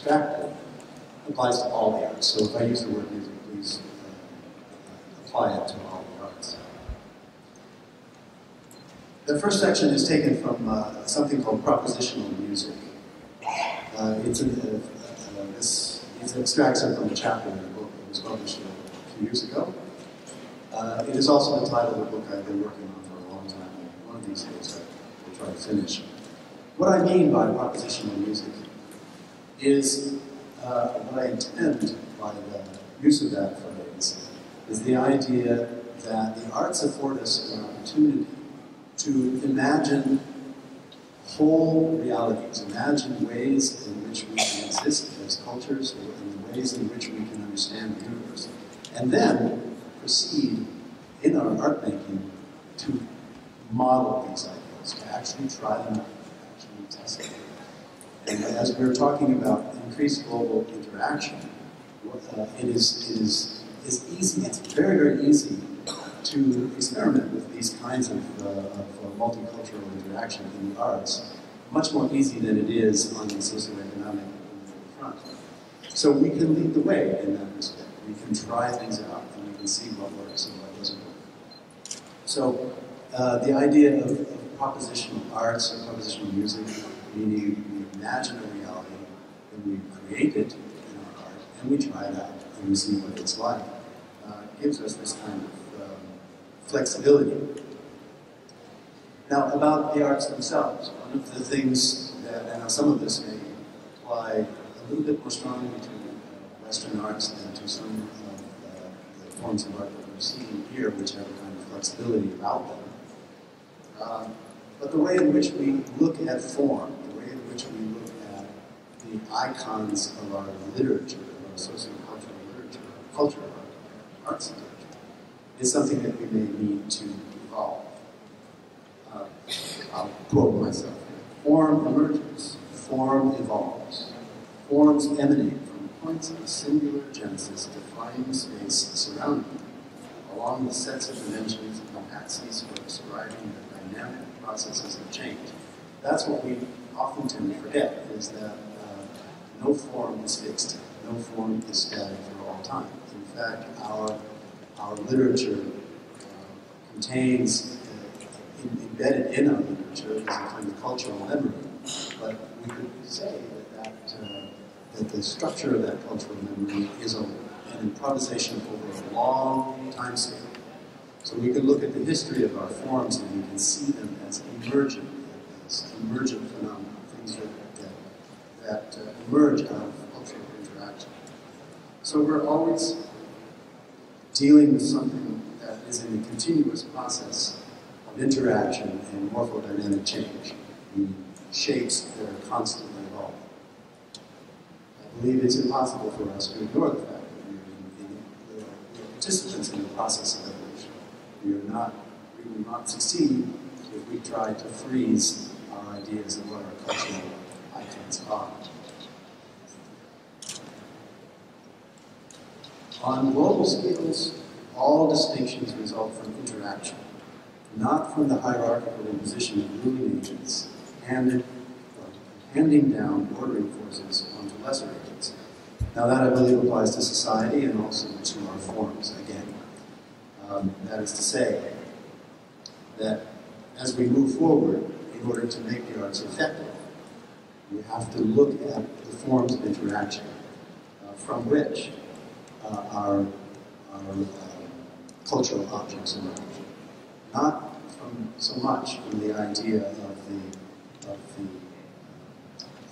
abstracted applies to all the arts. So if I use the word music, please apply it to all the arts. The first section is taken from something called propositional music. It extracts it from a chapter in a book that was published a few years ago. It is also the title of a book I've been working on for a long time. One of these days I will try to finish. What I mean by propositional music is what I intend by the use of that phrase is the idea that the arts afford us an opportunity to imagine whole realities, imagine ways in which we can exist as cultures, and the ways in which we can understand the universe, and then proceed in our art making to model these ideas, to actually try them out, actually test them. And as we're talking about increased global interaction, it is easy, it's very, very easy to experiment with these kinds of multicultural interaction in the arts, much more easy than it is on the socioeconomic front. So we can lead the way in that respect. We can try things out and we can see what works and what doesn't work. So the idea of propositional arts or propositional music, meaning we imagine a reality and we create it in our art and we try it out and we see what it's like, gives us this kind of flexibility. Now, about the arts themselves, one of the things that, and some of this may apply a little bit more strongly to Western arts than to some of the forms of art that we're seeing here, which have a kind of flexibility about them. But the way in which we look at form, the way in which we look at the icons of our literature, of our sociocultural literature, culture, our arts and literature, is something that we may need to evolve. I'll quote myself here. Form emerges, form evolves. Forms emanate from points of a singular genesis defining space surrounding them, along with sets of dimensions and opacities for describing the dynamic processes of change. That's what we often tend to forget, is that no form is fixed, no form is static for all time. In fact, our literature contains, embedded in our literature, is a kind of cultural memory. But we could say that the structure of that cultural memory is an improvisation over a long time scale. So we can look at the history of our forms and we can see them as emergent phenomena, things that emerge out of cultural interaction. So we're always dealing with something that is in a continuous process of interaction and morphodynamic change, in shapes that are constantly evolving. I believe it's impossible for us to ignore the fact that we are participants in the process of evolution. We will not succeed if we try to freeze our ideas of what our cultural icons are. On global scales, all distinctions result from interaction, not from the hierarchical imposition of ruling agents handing down ordering forces onto lesser agents. Now that, I believe, applies to society and also to our forms, again. That is to say that as we move forward, in order to make the arts effective, we have to look at the forms of interaction from which our cultural objects emerge. Not from so much from the idea of the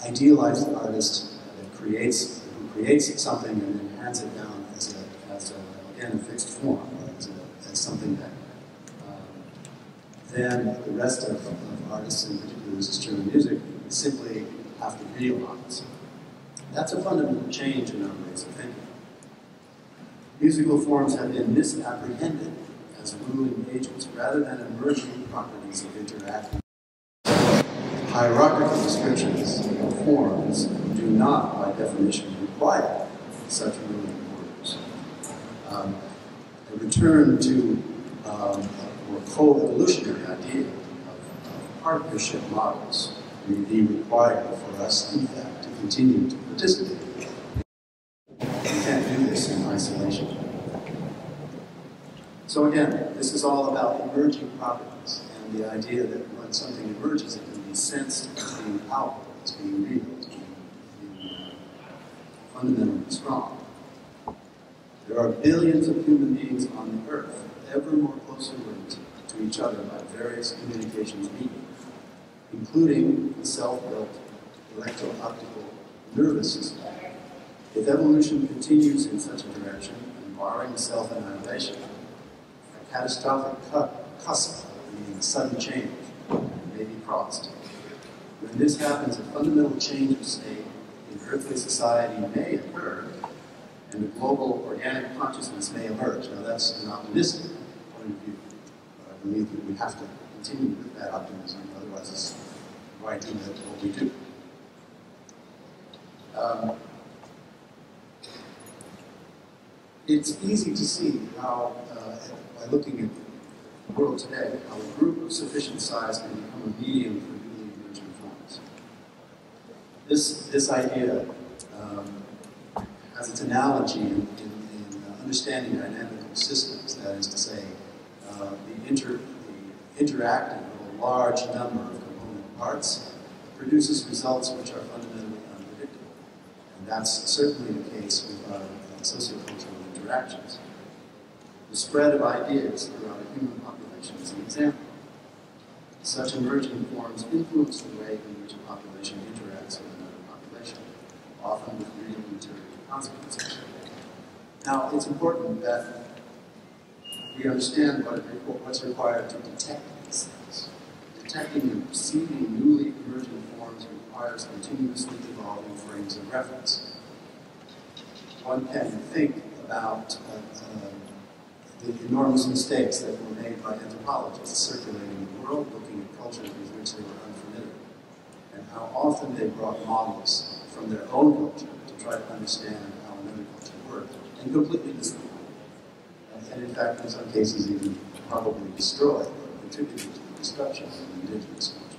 idealized artist that who creates something and then hands it down as again, a fixed form, as something that then the rest of artists, in particular musicians and music, simply have to realize. That's a fundamental change in our ways of thinking. Musical forms have been misapprehended as ruling agents rather than emerging properties of interacting. Hierarchical descriptions of forms do not, by definition, require such ruling orders. A return to a more co-evolutionary idea of partnership models may be required for us, in fact, to continue to participate. We can't do this in isolation. So again, this is all about emerging properties and the idea that when something emerges, it can be sensed as being powerful, as being real, as being fundamentally strong. There are billions of human beings on the earth, ever more closely linked to each other by various communications media, including the self-built electro-optical nervous system. If evolution continues in such a direction, and barring self-annihilation, a catastrophic cusp, meaning sudden change, may be crossed. When this happens, a fundamental change of state in earthly society may occur, and a global organic consciousness may emerge. Now that's an optimistic point of view, but I believe that we have to continue with that optimism, otherwise it's right in what we do. It's easy to see how, by looking at the world today, how a group of sufficient size can become a medium for newly emerging forms. This idea has its analogy in understanding dynamical systems, that is to say, the interacting of a large number of component parts produces results which are fundamentally unpredictable. And that's certainly the case with our sociocultural interactions. The spread of ideas throughout a human population is an example. Such emerging forms influence the way in which a population interacts with another population, often with real material consequences. Now, it's important that we understand what's required to detect these things. Detecting and perceiving newly emerging forms requires continuously evolving frames of reference. One can think about the enormous mistakes that were made by anthropologists circulating the world, looking at cultures with which they were unfamiliar, and how often they brought models from their own culture to try to understand how another culture worked, and completely destroyed. And in fact, in some cases, even probably destroyed or contributed to the destruction of the indigenous culture.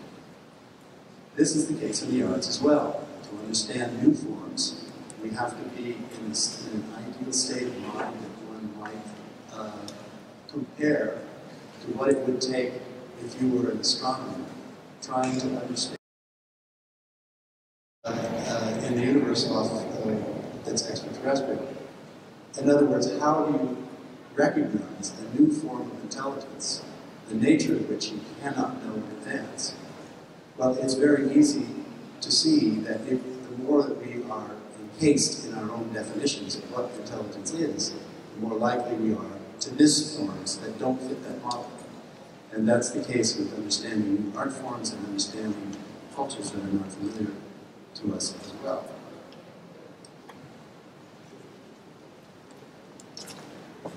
This is the case in the arts as well. To understand new forms, we have to be in an ideal state of mind that one might compare to what it would take if you were an astronomer trying to understand in the universe that's extraterrestrial. In other words, how do you recognize a new form of intelligence, the nature of which you cannot know in advance? Well, it's very easy to see that the more that we are encased in our own definitions of what intelligence is, the more likely we are to miss forms that don't fit that model. And that's the case with understanding new art forms and understanding cultures that are not familiar to us as well.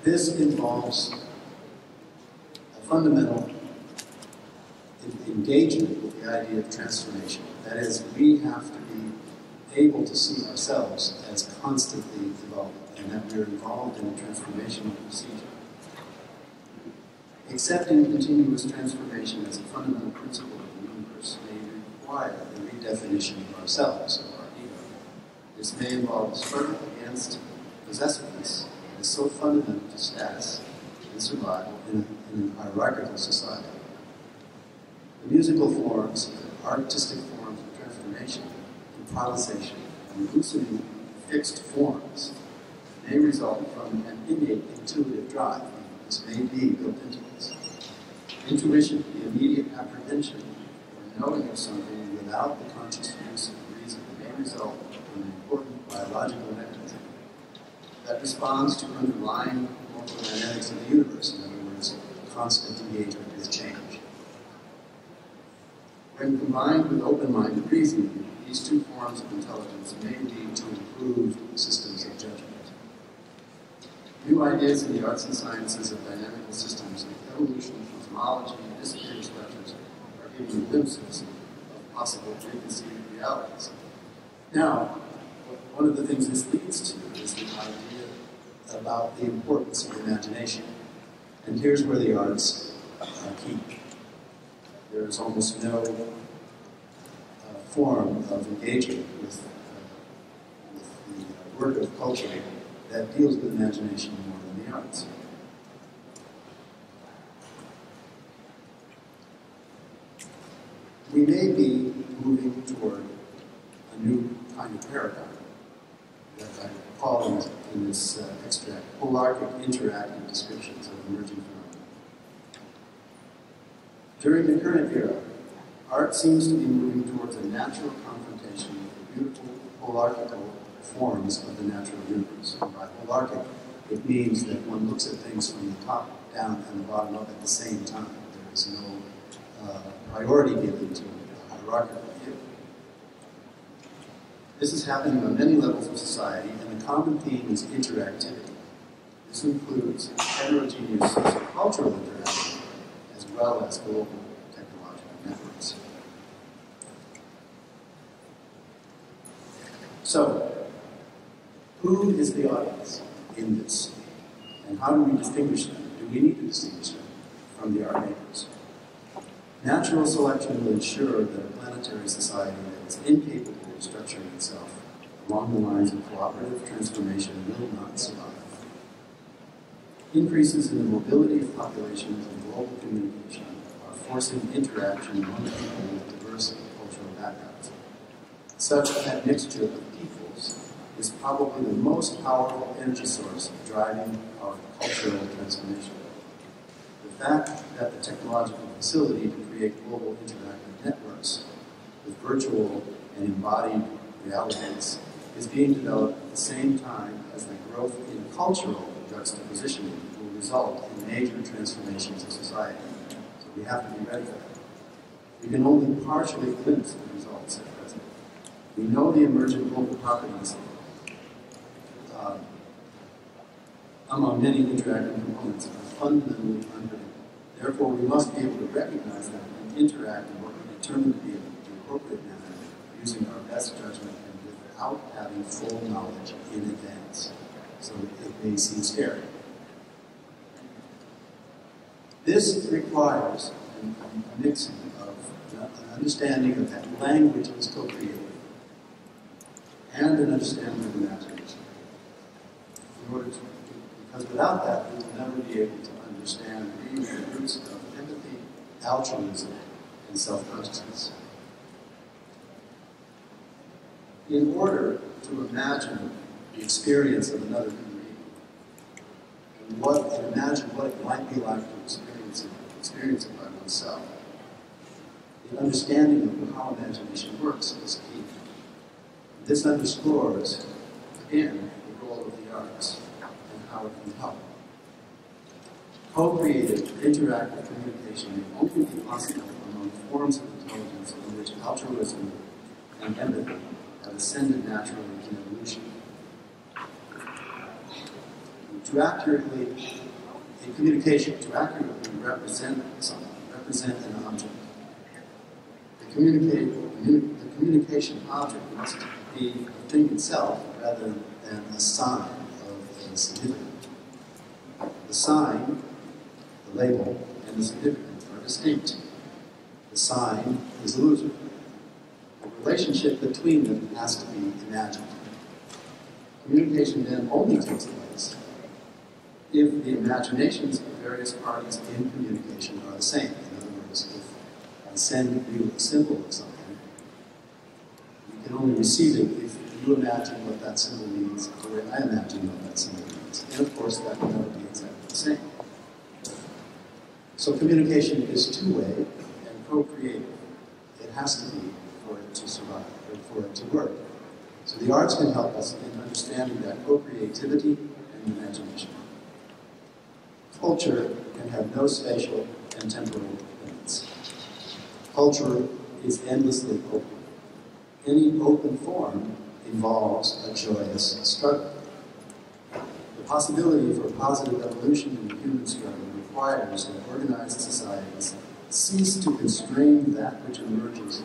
This involves a fundamental engagement with the idea of transformation. That is, we have to be able to see ourselves as constantly evolving, and that we're involved in a transformational procedure. Accepting continuous transformation as a fundamental principle of the universe may require the redefinition of ourselves, of our ego. This may involve a struggle against possessiveness that is so fundamental to status and survival in an hierarchical society. The musical forms, the artistic forms of transformation, improvisation, and loosening fixed forms may result from an innate intuitive drive. This may be built into us. Intuition, the immediate apprehension or knowing of something without the conscious use of reason, may result from an important biological mechanism that responds to underlying moral dynamics of the universe, in other words, constant engagement with change. When combined with open-minded reasoning, these two forms of intelligence may lead to improved systems of judgment. New ideas in the arts and sciences of dynamical systems, evolution, cosmology, and disappearance lectures are giving glimpses of possible preconceived realities. Now, one of the things this leads to is the idea about the importance of imagination. And here's where the arts are key. There is almost no form of engagement with the work of culture that deals with imagination more than the arts. We may be moving toward a new kind of paradigm that I call in this extract holarchic interactive descriptions of emerging phenomena. During the current era, art seems to be moving towards a natural confrontation with the beautiful holarchical forms of the natural universe. And by holarchic, it means that one looks at things from the top down and the bottom up at the same time. There is no priority given to a hierarchical view. This is happening on many levels of society, and the common theme is interactivity. This includes heterogeneous cultural interaction as well as global technological networks. So, who is the audience in this? And how do we distinguish them? Do we need to distinguish them from the art makers? Natural selection will ensure that a planetary society that is incapable of structuring itself along the lines of cooperative transformation will not survive. Increases in the mobility of populations and global communication are forcing interaction among people with diverse cultural backgrounds. Such admixture of peoples is probably the most powerful energy source driving our cultural transformation. The fact that the technological facility to create global interactive networks with virtual and embodied realities is being developed at the same time as the growth in cultural juxtapositioning will result in major transformations of society. So we have to be ready for that. We can only partially glimpse the results at present. We know the emergent global properties among many interactive components are fundamentally unpredictable. Therefore, we must be able to recognize them and interact in what we determine to be the appropriate manner, using our best judgment and without having full knowledge in advance. So it may seem scary. This requires a mixing of an understanding of that language is co-creative and an understanding of imagination. Because without that, we will never be able to understand really the roots of empathy, altruism, and self-consciousness. In order to imagine the experience of another human being, and imagine what it might be like to experience it by oneself, the understanding of how imagination works is key. This underscores, again, the role of the arts and how it can help. Co-creative, interactive communication may only be possible among forms of intelligence in which altruism and empathy have ascended naturally in evolution. In communication, to accurately represent something, represent an object, the communication object must be a thing itself rather than a sign of a significant. The sign, the label, and the significant are distinct. The sign is illusory. The relationship between them has to be imagined. Communication then only takes place if the imaginations of various parties in communication are the same. In other words, if I send you a symbol of something, you can only receive it if you imagine what that symbol means the way I imagine what that symbol means. And of course, that can never be exactly the same. So communication is two-way and co-creative. It has to be for it to survive, or for it to work. So the arts can help us in understanding that co-creativity and imagination. Culture can have no spatial and temporal limits. Culture is endlessly open. Any open form involves a joyous struggle. The possibility for positive evolution in the human struggle requires that organized societies cease to constrain that which emerges.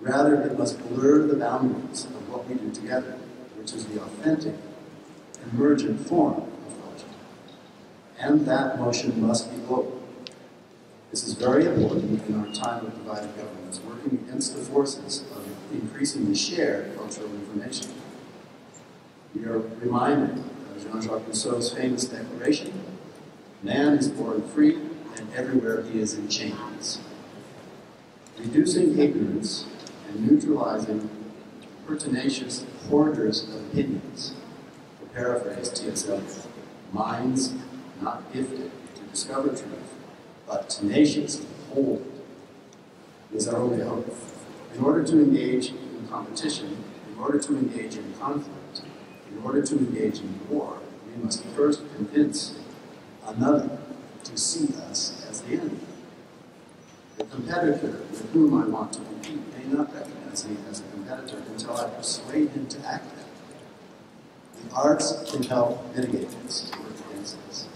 Rather, it must blur the boundaries of what we do together, which is the authentic, emergent form of culture. And that motion must be global. This is very important in our time of divided governments, working against the forces of increasing the shared cultural information. We are reminded of Jean-Jacques Rousseau's famous declaration, "Man is born free, and everywhere he is in chains." Reducing ignorance and neutralizing pertinacious hoarders of opinions, to paraphrase T.S. Eliot, minds not gifted to discover truth, but tenacious to hold it, is our only hope. In order to engage in competition, in order to engage in conflict, in order to engage in war, we must first convince another to see us as the enemy. The competitor with whom I want to compete may not recognize me as a competitor until I persuade him to act that way. The arts can help mitigate this, work against this.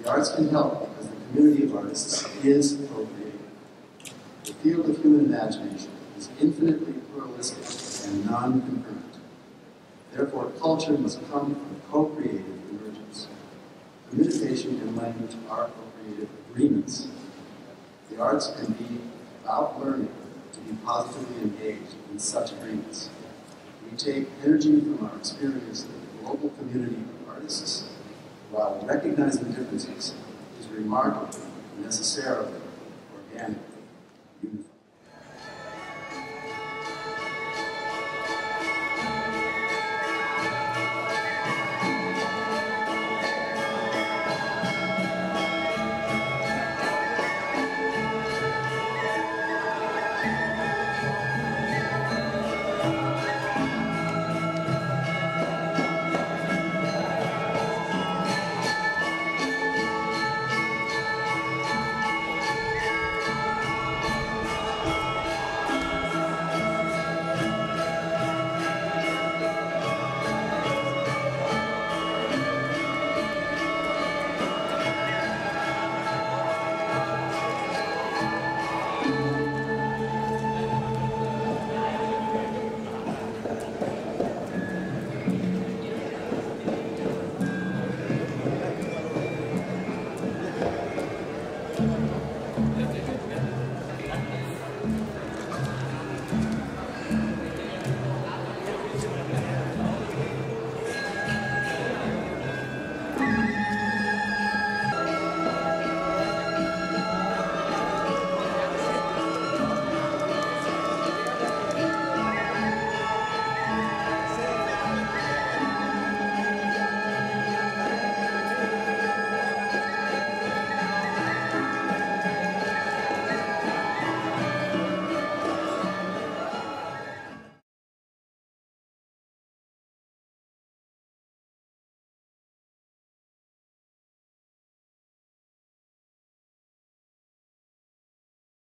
The arts can help because the community of artists is co-creative. The field of human imagination is infinitely pluralistic and non-concurrent. Therefore, culture must come from co-creative emergence. Communication and language are co-creative agreements. The arts can be about learning to be positively engaged in such agreements. We take energy from our experience of the global community of artists, while recognizing differences is remarkably, necessarily, organically unified.